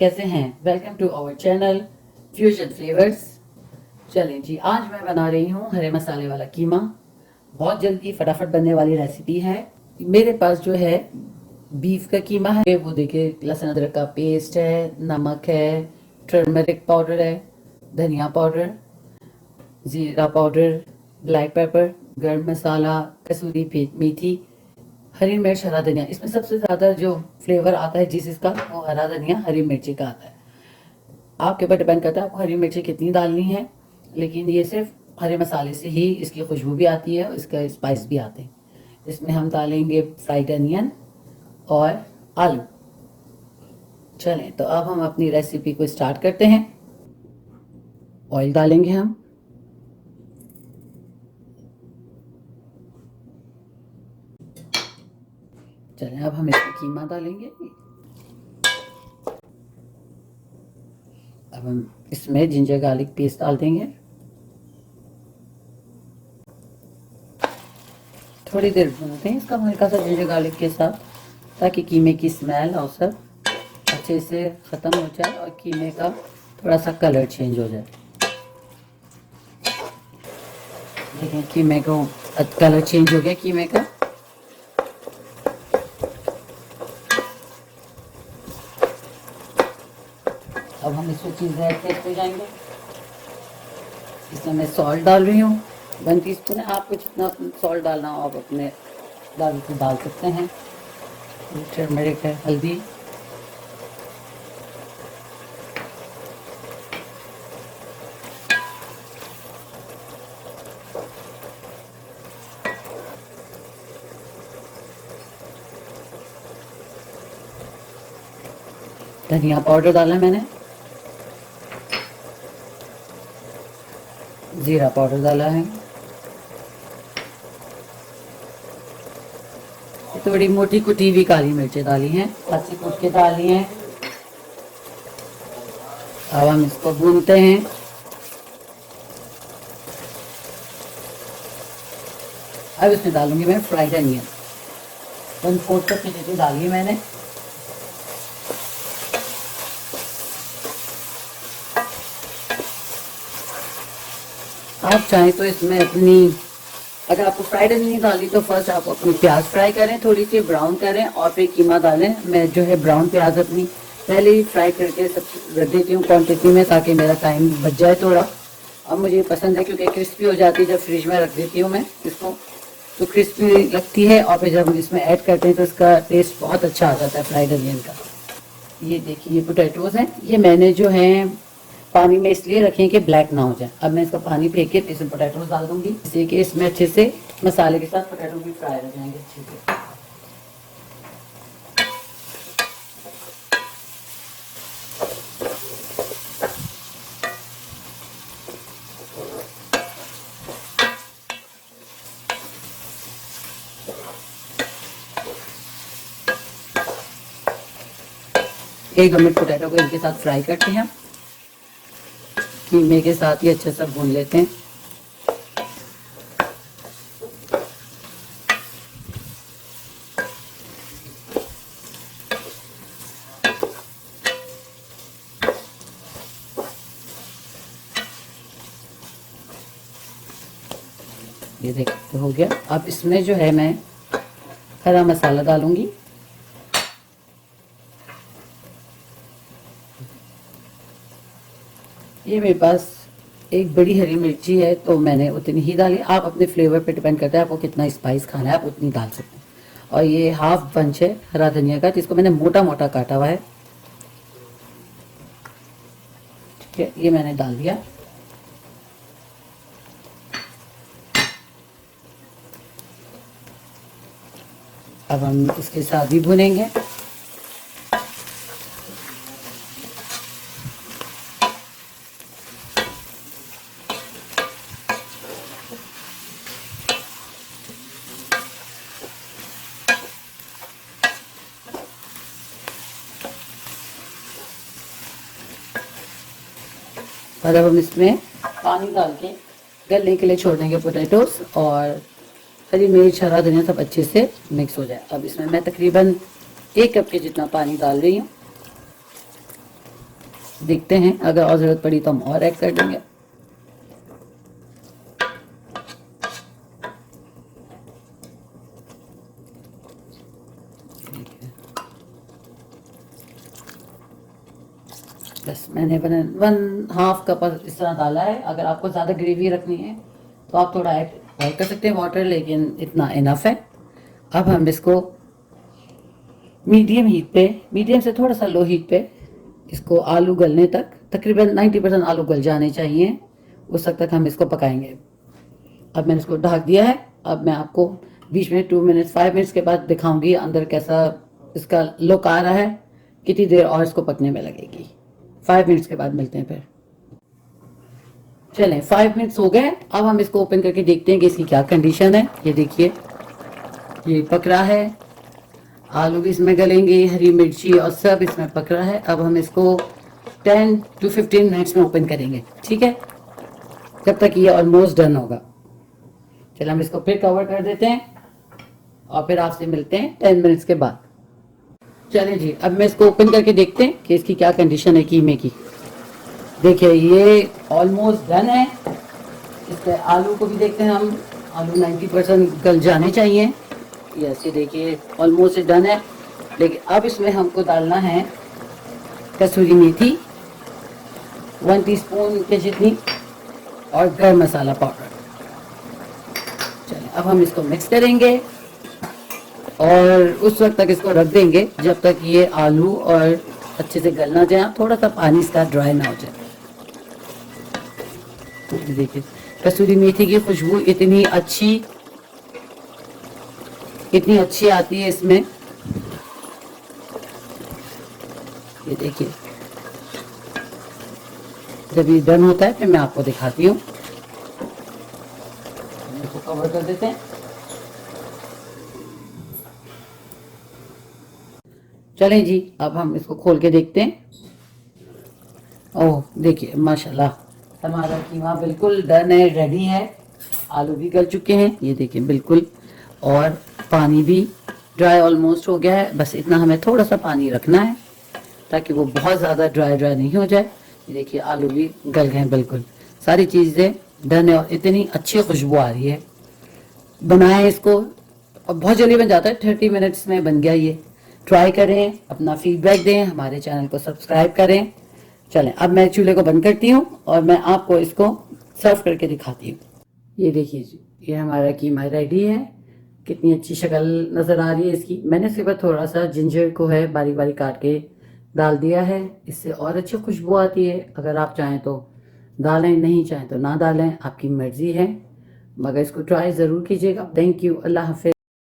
कैसे हैं? Welcome to our channel Fusion Flavours. चलें जी, आज मैं बना रही हूँ हरे मसाले वाला कीमा। बहुत जल्दी फटाफट बनने वाली रेसिपी है। मेरे पास जो है बीफ का कीमा है, वो देखिए लहसुन अदरक का पेस्ट है, नमक है, टर्मरिक पाउडर है, धनिया पाउडर, जीरा पाउडर, ब्लैक पेपर, गरम मसाला, कसूरी मेथी, हरी मिर्च, हरा धनिया। इसमें सबसे ज़्यादा जो फ्लेवर आता है जिस इसका, वो हरा धनिया हरी मिर्ची का आता है। आपके ऊपर डिपेंड करता है आपको हरी मिर्ची कितनी डालनी है, लेकिन ये सिर्फ हरे मसाले से ही इसकी खुशबू भी आती है और इसका स्पाइस भी आते हैं। इसमें हम डालेंगे फ्राइड अनियन और आलू। चलें तो अब हम अपनी रेसिपी को स्टार्ट करते हैं। ऑयल डालेंगे हम। चलें अब हम इसमें कीमा डालेंगे। अब हम इसमें जिंजर गार्लिक पेस्ट डाल देंगे। थोड़ी देर भूनते हैं इसका हल्का सा जिंजर गार्लिक के साथ, ताकि कीमे की स्मेल और सब अच्छे से ख़त्म हो जाए और कीमे का थोड़ा सा कलर चेंज हो जाए। देखिए कीमे को कलर चेंज हो गया कीमे का। अब हम इसमें चीज़ें ऐड करते जाएंगे। इसमें मैं सॉल्ट डाल रही हूँ 1 टीस्पून है। आपको जितना सॉल्ट डालना हो आप अपने दाल को डाल सकते हैं। टर्मरिक है, हल्दी, धनिया पाउडर डाला मैंने, जीरा पाउडर डाला है, थोड़ी मोटी कुटी हुई काली मिर्चें डाली हैं, अच्छी कूट के डाली हैं। अब हम इसको भूनते हैं। अब इसमें डालूंगी मैं फ्राइड अनियन। 1/4 कप की जितनी डाली है मैंने। आप चाहें तो इसमें अपनी, अगर आपको फ्राइड अनियन डाली तो फर्स्ट आप अपनी प्याज फ्राई करें, थोड़ी सी ब्राउन करें और फिर कीमा डालें। मैं जो है ब्राउन प्याज अपनी पहले ही फ्राई करके सब रख देती हूँ क्वांटिटी में, ताकि मेरा टाइम बच जाए थोड़ा। अब मुझे पसंद है क्योंकि क्रिस्पी हो जाती है जब फ्रिज में रख देती हूँ मैं इसको, तो क्रिस्पी लगती है और फिर जब हम इसमें ऐड करते हैं तो इसका टेस्ट बहुत अच्छा आ जाता है फ्राइड अनियन का। ये देखिए ये पोटैटोज़ हैं, ये मैंने जो है पानी में इसलिए रखें कि ब्लैक ना हो जाए। अब मैं इसका पानी फेंक के इसमें पोटैटोज डाल दूंगी, जिससे कि इसमें अच्छे से मसाले के साथ पोटैटो भी फ्राई हो जाएंगे अच्छे से। एक मिनट पोटैटो को इनके साथ फ्राई करते हैं, कीमे के साथ ही अच्छे से भून लेते हैं। ये देखिए हो गया। अब इसमें जो है मैं हरा मसाला डालूंगी। ये मेरे पास एक बड़ी हरी मिर्ची है तो मैंने उतनी ही डाली। आप अपने फ्लेवर पे डिपेंड करता है आपको कितना स्पाइस खाना है, आप उतनी डाल सकते हैं। और ये हाफ बंच है हरा धनिया का, जिसको मैंने मोटा मोटा काटा हुआ है। ठीक है, ये मैंने डाल दिया। अब हम इसके साथ भी भुनेंगे। और अब हम इसमें पानी डाल के गलने के लिए छोड़ देंगे पोटैटोस, और हरी मिर्च हरा धनिया सब अच्छे से मिक्स हो जाए। अब इसमें मैं तकरीबन 1 कप के जितना पानी डाल रही हूँ। देखते हैं, अगर और ज़रूरत पड़ी तो हम और ऐड कर देंगे। बस मैंने 1.5 कप इस तरह डाला है। अगर आपको ज़्यादा ग्रेवी रखनी है तो आप थोड़ा ऐड कर सकते हैं वाटर, लेकिन इतना इनफ है। अब हम इसको मीडियम हीट पे, मीडियम से थोड़ा सा लो हीट पे इसको आलू गलने तक, तकरीबन 90% आलू गल जाने चाहिए, उस वक्त तक हम इसको पकाएंगे। अब मैंने इसको ढक दिया है। अब मैं आपको बीच में 2 मिनट 5 मिनट्स के बाद दिखाऊंगी अंदर कैसा इसका लुक आ रहा है, कितनी देर और इसको पकने में लगेगी। 5 मिनट्स के बाद मिलते हैं फिर। चलें, 5 मिनट्स हो गए। अब हम इसको ओपन करके देखते हैं कि इसकी क्या कंडीशन है। ये देखिए, ये पक रहा है, आलू भी इसमें गलेंगे, हरी मिर्ची और सब इसमें पक रहा है। अब हम इसको 10 to 15 मिनट्स में ओपन करेंगे, ठीक है, जब तक ये ऑलमोस्ट डन होगा। चलिए हम इसको फिर कवर कर देते हैं और फिर आपसे मिलते हैं 10 मिनट्स के बाद। चलिए जी, अब मैं इसको ओपन करके देखते हैं कि इसकी क्या कंडीशन है कीमे की। देखिए ये ऑलमोस्ट डन है। इसके आलू को भी देखते हैं हम, आलू 90% गल जाने चाहिए। यस, ये देखिए ऑलमोस्ट डन है। लेकिन अब इसमें हमको डालना है कसूरी मेथी 1 टीस्पून के जितनी और गरम मसाला पाउडर। चलिए अब हम इसको मिक्स करेंगे और उस वक्त तक इसको रख देंगे जब तक ये आलू और अच्छे से गल ना जाए, थोड़ा सा पानी इसका ड्राई ना हो जाए। देखिए कसूरी मेथी की खुशबू इतनी अच्छी आती है इसमें। ये देखिए, जब ये डन होता है फिर मैं आपको दिखाती हूँ। इसको कवर कर देते हैं। चलें जी, अब हम इसको खोल के देखते हैं। ओह देखिए माशाल्लाह, हमारा कीमा बिल्कुल डन है, रेडी है। आलू भी गल चुके हैं, ये देखिए बिल्कुल, और पानी भी ड्राई ऑलमोस्ट हो गया है। बस इतना हमें थोड़ा सा पानी रखना है ताकि वो बहुत ज़्यादा ड्राई नहीं हो जाए। ये देखिए आलू भी गल गए बिल्कुल, सारी चीज़ें डन है और इतनी अच्छी खुशबू आ रही है। बनाएं इसको और बहुत जल्दी बन जाता है, 30 मिनट्स में बन गया ये। ट्राई करें, अपना फीडबैक दें, हमारे चैनल को सब्सक्राइब करें। चलें अब मैं चूल्हे को बंद करती हूँ और मैं आपको इसको सर्व करके दिखाती हूँ। ये देखिए जी, ये हमारा कीमा रेडी है। कितनी अच्छी शक्ल नज़र आ रही है इसकी। मैंने सिर्फ थोड़ा सा जिंजर को है बारीक बारीक काट के डाल दिया है, इससे और अच्छी खुशबू आती है। अगर आप चाहें तो डालें, नहीं चाहें तो ना डालें, आपकी मर्ज़ी है, मगर इसको ट्राई ज़रूर कीजिएगा। थैंक यू, अल्लाह हाफ़िज़।